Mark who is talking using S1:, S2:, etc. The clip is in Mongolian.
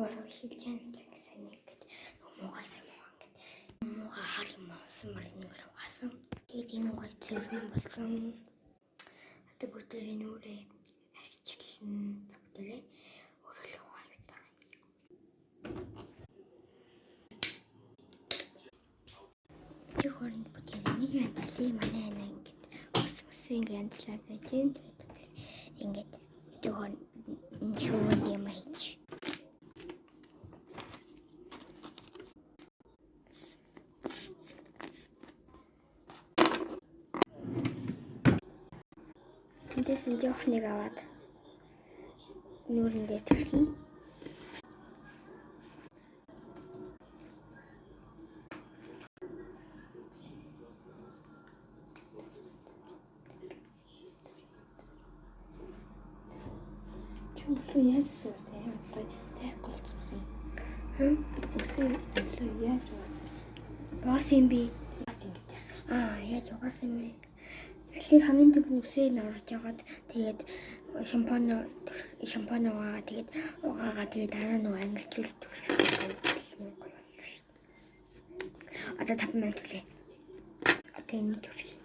S1: Өөрөө хэлж яана гэсэн нэг муугaalсан муугаа ингээд муугаа хар юм уусан марингаар угаасан. Тэгээд энэ гой зэрэг болсон. Одоо бүгдээр энэ үрээ арчилсан. Бүгдээрээ өөрөө л угаавдаг. Тэр хооронд бүгдээр нэг янзлын манай ана ингээд ус ингээд янзлаад байж гэн. Тэгээд ингээд тэр хооронд шууд юм хийж. Тэсэн жоохныг аваад нүүрэндээ төрхий.
S2: Чүлүү яаж усаа юм гоё тайхгүй болчихсон. Усаа яаж угаасан?
S1: Бас юм би.
S2: Бас ингэж яах.
S1: Яаж угаасан юм бэ? Тэгэхээр хамгийн түрүүнд үсээ норж ягаад тэгээд шампань угаа тэгээд угаагаа тэгээд дараа нь ангилчуул төрсөн юм гоё. Одоо 5 минут үлээ. Одоо энэ төрөл.